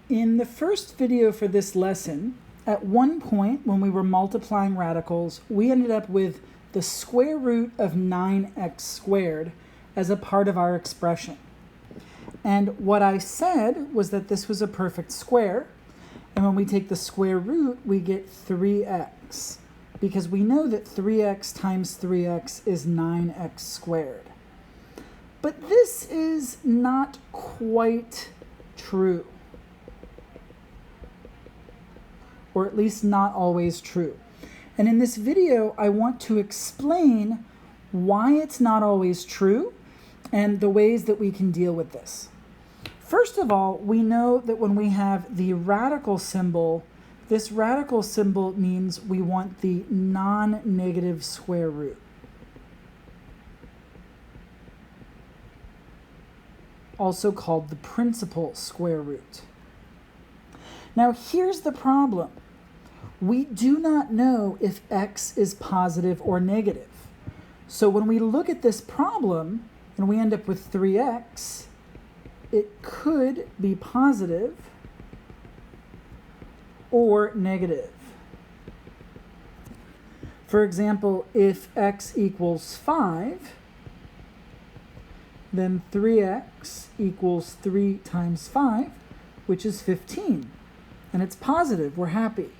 In the first video for this lesson, at one point when we were multiplying radicals, we ended up with the square root of 9x squared as a part of our expression. And what I said was that this was a perfect square, and when we take the square root, we get 3x, because we know that 3x times 3x is 9x squared. But this is not quite true, or at least not always true. And in this video, I want to explain why it's not always true and the ways that we can deal with this. First of all, we know that when we have the radical symbol, this radical symbol means we want the non-negative square root. Also called the principal square root. Now here's the problem. We do not know if x is positive or negative. So when we look at this problem and we end up with 3x, it could be positive or negative. For example, if x equals 5, then 3x equals 3 times 5, which is 15. And it's positive, we're happy.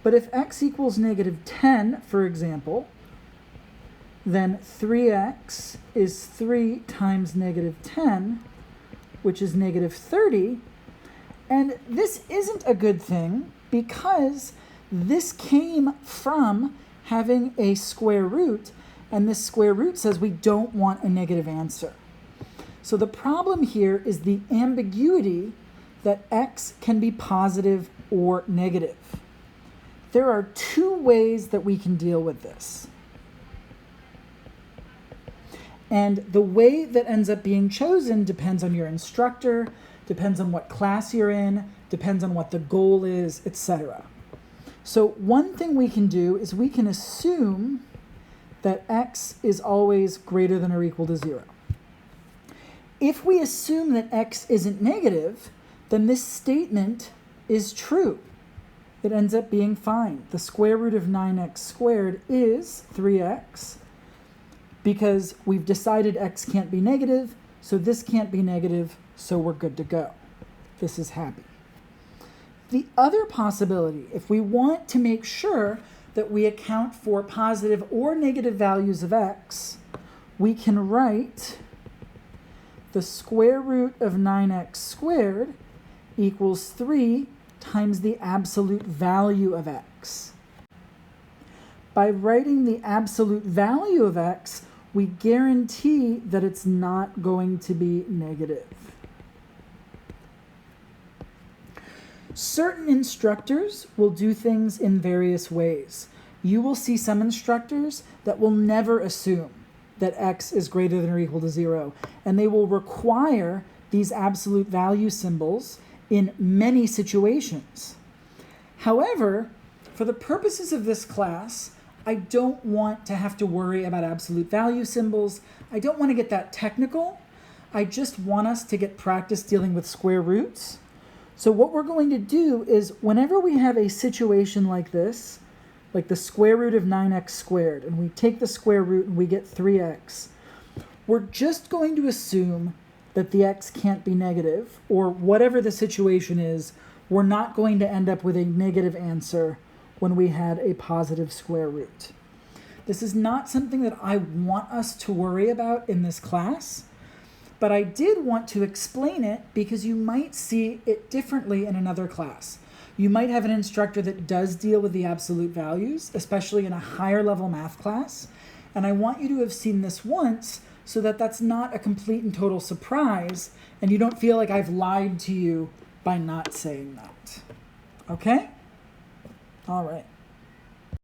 But if x equals negative 10, for example, then 3x is 3 times negative 10, which is negative 30. And this isn't a good thing because this came from having a square root, and this square root says we don't want a negative answer. So the problem here is the ambiguity that x can be positive or negative. There are two ways that we can deal with this. And the way that ends up being chosen depends on your instructor, depends on what class you're in, depends on what the goal is, etc. So one thing we can do is we can assume that x is always greater than or equal to 0. If we assume that x isn't negative, then this statement is true. It ends up being fine. The square root of 9x squared is 3x, because we've decided x can't be negative, so this can't be negative, so we're good to go. This is happy. The other possibility, if we want to make sure that we account for positive or negative values of x, we can write the square root of 9x squared equals 3 times the absolute value of x. By writing the absolute value of x, we guarantee that it's not going to be negative. Certain instructors will do things in various ways. You will see some instructors that will never assume that x is greater than or equal to 0, and they will require these absolute value symbols in many situations. However, for the purposes of this class, I don't want to have to worry about absolute value symbols. I don't want to get that technical. I just want us to get practice dealing with square roots. So what we're going to do is whenever we have a situation like this, like the square root of 9x squared, and we take the square root and we get 3x, we're just going to assume that the x can't be negative, or whatever the situation is, we're not going to end up with a negative answer when we had a positive square root. This is not something that I want us to worry about in this class, but I did want to explain it because you might see it differently in another class. You might have an instructor that does deal with the absolute values, especially in a higher level math class, and I want you to have seen this once so that that's not a complete and total surprise and you don't feel like I've lied to you by not saying that. Okay? All right.